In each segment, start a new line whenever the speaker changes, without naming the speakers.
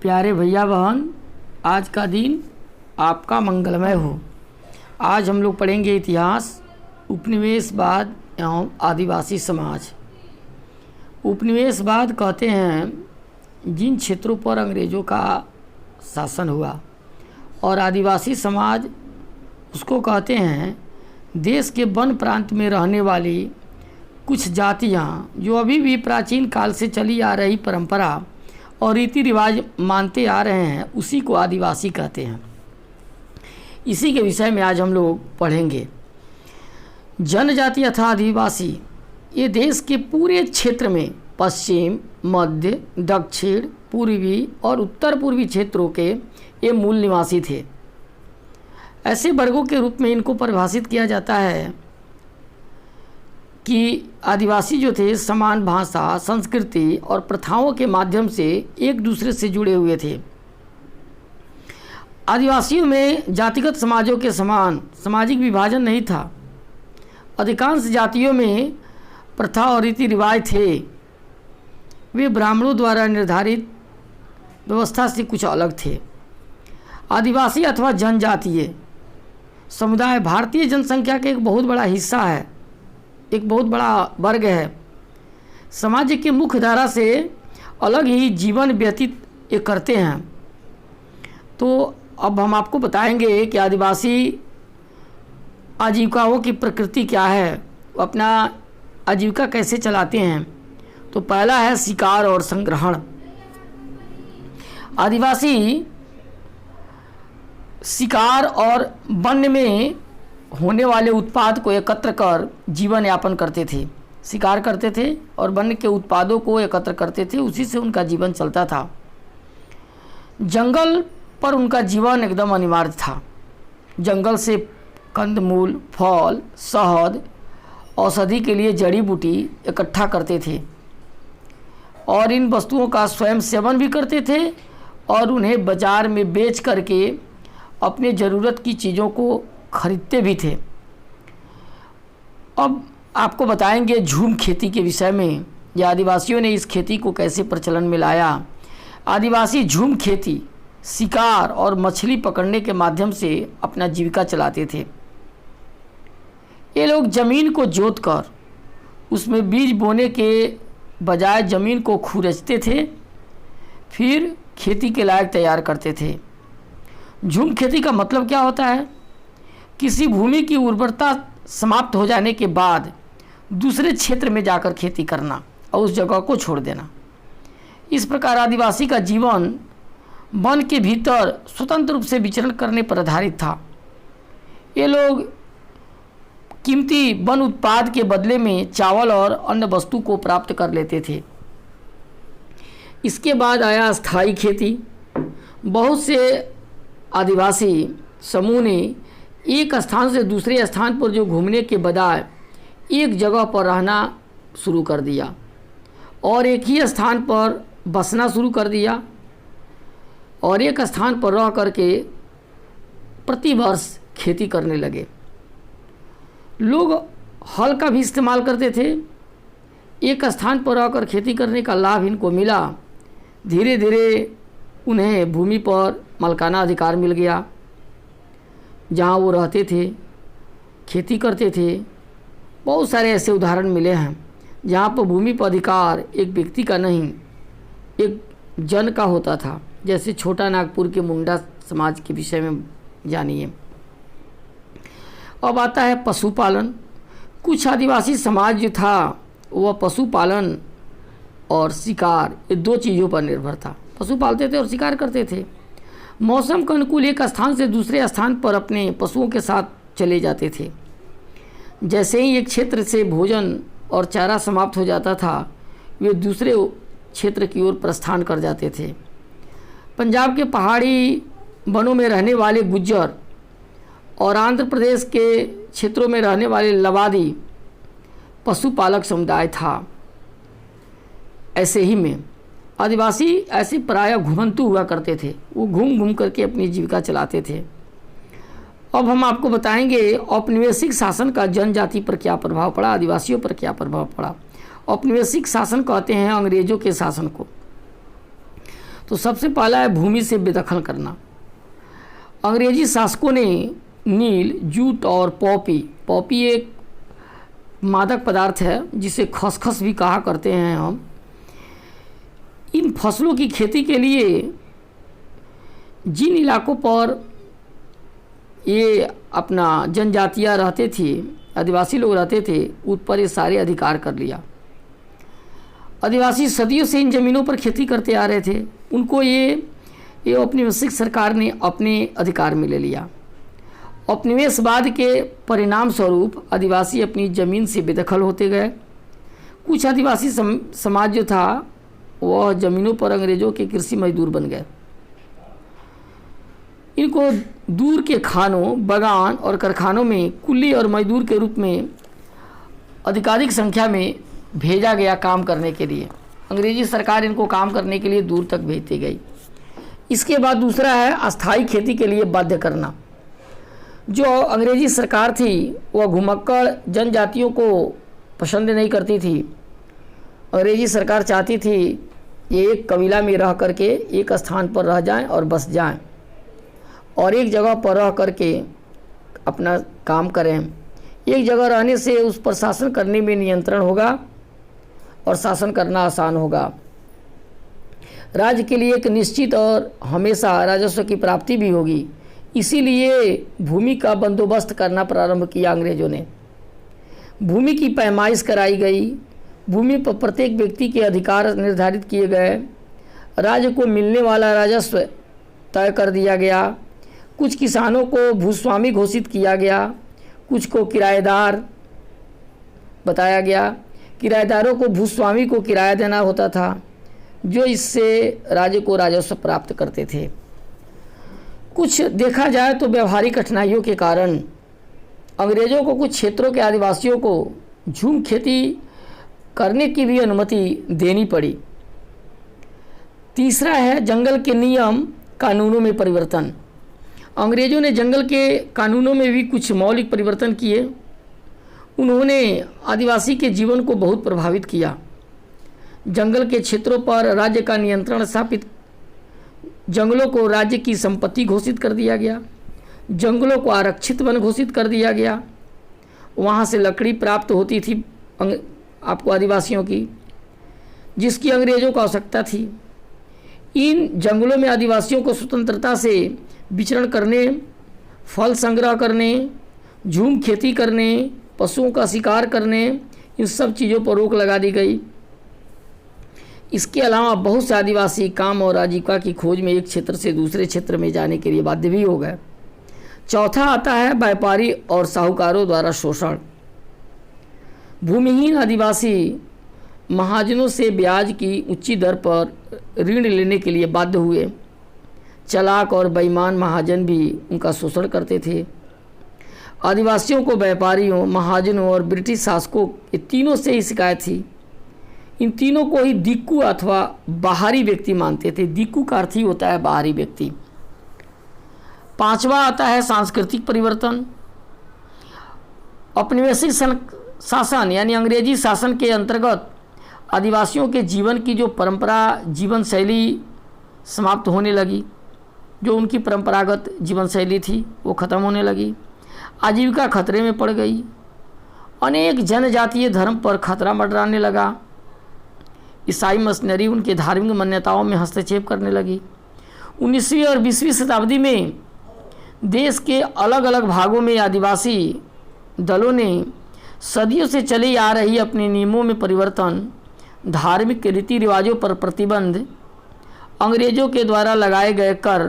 प्यारे भैया बहन, आज का दिन आपका मंगलमय हो। आज हम लोग पढ़ेंगे इतिहास, उपनिवेशवाद एवं आदिवासी समाज। उपनिवेशवाद कहते हैं जिन क्षेत्रों पर अंग्रेज़ों का शासन हुआ, और आदिवासी समाज उसको कहते हैं देश के वन प्रांत में रहने वाली कुछ जातियां जो अभी भी प्राचीन काल से चली आ रही परंपरा और रीति रिवाज मानते आ रहे हैं, उसी को आदिवासी कहते हैं। इसी के विषय में आज हम लोग पढ़ेंगे। जनजाति अथवा आदिवासी ये देश के पूरे क्षेत्र में पश्चिम, मध्य, दक्षिण, पूर्वी और उत्तर पूर्वी क्षेत्रों के ये मूल निवासी थे। ऐसे वर्गों के रूप में इनको परिभाषित किया जाता है कि आदिवासी जो थे समान भाषा, संस्कृति और प्रथाओं के माध्यम से एक दूसरे से जुड़े हुए थे। आदिवासियों में जातिगत समाजों के समान सामाजिक विभाजन नहीं था। अधिकांश जातियों में प्रथा और रीति रिवाज थे, वे ब्राह्मणों द्वारा निर्धारित व्यवस्था से कुछ अलग थे। आदिवासी अथवा जनजातीय समुदाय भारतीय जनसंख्या का एक बहुत बड़ा हिस्सा है, एक बहुत बड़ा वर्ग है। समाज के मुख्य धारा से अलग ही जीवन व्यतीत ये करते हैं। तो अब हम आपको बताएंगे कि आदिवासी आजीविकाओं की प्रकृति क्या है, वो अपना आजीविका कैसे चलाते हैं। तो पहला है शिकार और संग्रहण। आदिवासी शिकार और वन में होने वाले उत्पाद को एकत्र कर जीवन यापन करते थे। शिकार करते थे और वन के उत्पादों को एकत्र करते थे, उसी से उनका जीवन चलता था। जंगल पर उनका जीवन एकदम अनिवार्य था। जंगल से कंदमूल, फल, शहद, औषधि के लिए जड़ी बूटी इकट्ठा करते थे और इन वस्तुओं का स्वयं सेवन भी करते थे और उन्हें बाजार में बेच करके अपने ज़रूरत की चीज़ों को खरीदते भी थे। अब आपको बताएंगे झूम खेती के विषय में, या आदिवासियों ने इस खेती को कैसे प्रचलन में लाया। आदिवासी झूम खेती, शिकार और मछली पकड़ने के माध्यम से अपना जीविका चलाते थे। ये लोग ज़मीन को जोतकर उसमें बीज बोने के बजाय ज़मीन को खुरचते थे, फिर खेती के लायक तैयार करते थे। झूम खेती का मतलब क्या होता है? किसी भूमि की उर्वरता समाप्त हो जाने के बाद दूसरे क्षेत्र में जाकर खेती करना और उस जगह को छोड़ देना। इस प्रकार आदिवासी का जीवन वन के भीतर स्वतंत्र रूप से विचरण करने पर आधारित था। ये लोग कीमती वन उत्पाद के बदले में चावल और अन्य वस्तु को प्राप्त कर लेते थे। इसके बाद आया स्थायी खेती। बहुत से आदिवासी समूह ने एक स्थान से दूसरे स्थान पर जो घूमने के बजाय एक जगह पर रहना शुरू कर दिया और एक ही स्थान पर बसना शुरू कर दिया और एक स्थान पर रह करके प्रतिवर्ष खेती करने लगे। लोग हल का भी इस्तेमाल करते थे। एक स्थान पर रहकर खेती करने का लाभ इनको मिला। धीरे धीरे उन्हें भूमि पर मालिकाना अधिकार मिल गया। जहाँ वो रहते थे, खेती करते थे। बहुत सारे ऐसे उदाहरण मिले हैं जहाँ पर भूमि पर अधिकार एक व्यक्ति का नहीं, एक जन का होता था। जैसे छोटा नागपुर के मुंडा समाज के विषय में जानिए। अब आता है पशुपालन। कुछ आदिवासी समाज जो था वह पशुपालन और शिकार, ये दो चीज़ों पर निर्भर था। पशु पालते थे और शिकार करते थे। मौसम के अनुकूल एक स्थान से दूसरे स्थान पर अपने पशुओं के साथ चले जाते थे। जैसे ही एक क्षेत्र से भोजन और चारा समाप्त हो जाता था, वे दूसरे क्षेत्र की ओर प्रस्थान कर जाते थे। पंजाब के पहाड़ी वनों में रहने वाले गुज्जर और आंध्र प्रदेश के क्षेत्रों में रहने वाले लवादी पशुपालक समुदाय था। ऐसे ही में आदिवासी ऐसे प्रायः घुमंतु हुआ करते थे। वो घूम घूम करके अपनी जीविका चलाते थे। अब हम आपको बताएंगे औपनिवेशिक शासन का जनजाति पर क्या प्रभाव पड़ा, आदिवासियों पर क्या प्रभाव पड़ा। औपनिवेशिक शासन कहते हैं अंग्रेजों के शासन को। तो सबसे पहला है भूमि से बेदखल करना। अंग्रेजी शासकों ने नील, जूट और पॉपी एक मादक पदार्थ है जिसे खसखस भी कहा करते हैं हम, इन फसलों की खेती के लिए जिन इलाकों पर ये अपना जनजातियाँ रहते थे, आदिवासी लोग रहते थे, उस पर ये सारे अधिकार कर लिया। आदिवासी सदियों से इन ज़मीनों पर खेती करते आ रहे थे, उनको ये औपनिवेशिक सरकार ने अपने अधिकार में ले लिया। औपनिवेशवाद के परिणाम स्वरूप आदिवासी अपनी ज़मीन से बेदखल होते गए। कुछ आदिवासी समाज जो था वह ज़मीनों पर अंग्रेज़ों के कृषि मजदूर बन गए। इनको दूर के खानों, बागान और कारखानों में कुली और मजदूर के रूप में अधिकाधिक संख्या में भेजा गया काम करने के लिए। अंग्रेजी सरकार इनको काम करने के लिए दूर तक भेजती गई। इसके बाद दूसरा है अस्थाई खेती के लिए बाध्य करना। जो अंग्रेजी सरकार थी वह घुमक्कड़ जनजातियों को पसंद नहीं करती थी। अंग्रेजी सरकार चाहती थी ये एक कबीला में रह करके एक स्थान पर रह जाएं और बस जाएं और एक जगह पर रह करके अपना काम करें। एक जगह रहने से उस पर शासन करने में नियंत्रण होगा और शासन करना आसान होगा। राज्य के लिए एक निश्चित और हमेशा राजस्व की प्राप्ति भी होगी। इसीलिए भूमि का बंदोबस्त करना प्रारंभ किया अंग्रेजों ने। भूमि की पैमाइश कराई गई, भूमि पर प्रत्येक व्यक्ति के अधिकार निर्धारित किए गए, राज्य को मिलने वाला राजस्व तय कर दिया गया। कुछ किसानों को भूस्वामी घोषित किया गया, कुछ को किराएदार बताया गया। किराएदारों को भूस्वामी को किराया देना होता था, जो इससे राज्य को राजस्व प्राप्त करते थे। कुछ देखा जाए तो व्यवहारिक कठिनाइयों के कारण अंग्रेज़ों को कुछ क्षेत्रों के आदिवासियों को झूम खेती करने की भी अनुमति देनी पड़ी। तीसरा है जंगल के नियम कानूनों में परिवर्तन। अंग्रेज़ों ने जंगल के कानूनों में भी कुछ मौलिक परिवर्तन किए। उन्होंने आदिवासी के जीवन को बहुत प्रभावित किया। जंगल के क्षेत्रों पर राज्य का नियंत्रण स्थापित, जंगलों को राज्य की संपत्ति घोषित कर दिया गया, जंगलों को आरक्षित वन घोषित कर दिया गया। वहाँ से लकड़ी प्राप्त होती थी आपको आदिवासियों की, जिसकी अंग्रेज़ों को आवश्यकता थी। इन जंगलों में आदिवासियों को स्वतंत्रता से विचरण करने, फल संग्रह करने, झूम खेती करने, पशुओं का शिकार करने, इन सब चीज़ों पर रोक लगा दी गई। इसके अलावा बहुत से आदिवासी काम और आजीविका की खोज में एक क्षेत्र से दूसरे क्षेत्र में जाने के लिए बाध्य भी हो गए। चौथा आता है व्यापारी और साहूकारों द्वारा शोषण। भूमिहीन आदिवासी महाजनों से ब्याज की ऊंची दर पर ऋण लेने के लिए बाध्य हुए। चालाक और बेईमान महाजन भी उनका शोषण करते थे। आदिवासियों को व्यापारियों, महाजनों और ब्रिटिश शासकों ये तीनों से ही शिकायत थी। इन तीनों को ही दिक्कू अथवा बाहरी व्यक्ति मानते थे। दिक्कू का अर्थ ही होता है बाहरी व्यक्ति। पांचवा आता है सांस्कृतिक परिवर्तन। औपनिवेशिक शासन यानी अंग्रेजी शासन के अंतर्गत आदिवासियों के जीवन की जो परंपरा जीवन शैली समाप्त होने लगी। जो उनकी परंपरागत जीवन शैली थी वो ख़त्म होने लगी। आजीविका खतरे में पड़ गई। अनेक जनजातीय धर्म पर खतरा मंडराने लगा। ईसाई मशीनरी उनके धार्मिक मान्यताओं में हस्तक्षेप करने लगी। 19वीं और 20वीं शताब्दी में देश के अलग अलग भागों में आदिवासी दलों ने सदियों से चली आ रही अपने नियमों में परिवर्तन, धार्मिक रीति रिवाजों पर प्रतिबंध, अंग्रेज़ों के द्वारा लगाए गए कर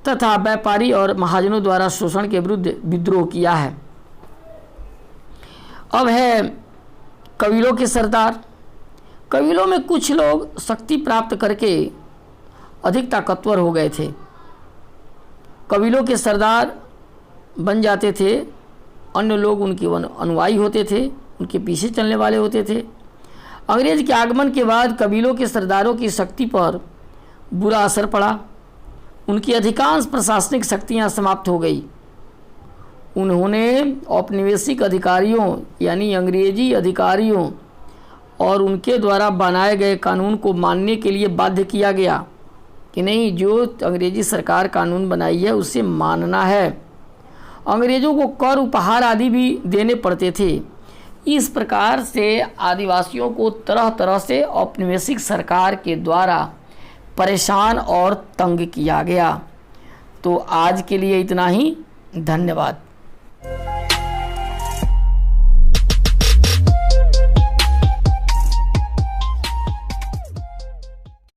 तथा व्यापारी और महाजनों द्वारा शोषण के विरुद्ध विद्रोह किया है। अब है कबीलों के सरदार। कबीलों में कुछ लोग शक्ति प्राप्त करके अधिक ताकतवर हो गए थे। कबीलों के सरदार बन जाते थे, अन्य लोग उनके अनुयायी होते थे, उनके पीछे चलने वाले होते थे। अंग्रेज के आगमन के बाद कबीलों के सरदारों की शक्ति पर बुरा असर पड़ा। उनकी अधिकांश प्रशासनिक शक्तियां समाप्त हो गई। उन्होंने औपनिवेशिक अधिकारियों यानी अंग्रेजी अधिकारियों और उनके द्वारा बनाए गए कानून को मानने के लिए बाध्य किया गया कि नहीं, जो अंग्रेजी सरकार कानून बनाई है उसे मानना है। अंग्रेज़ों को कर उपहार आदि भी देने पड़ते थे। इस प्रकार से आदिवासियों को तरह तरह से औपनिवेशिक सरकार के द्वारा परेशान और तंग किया गया। तो आज के लिए इतना ही। धन्यवाद।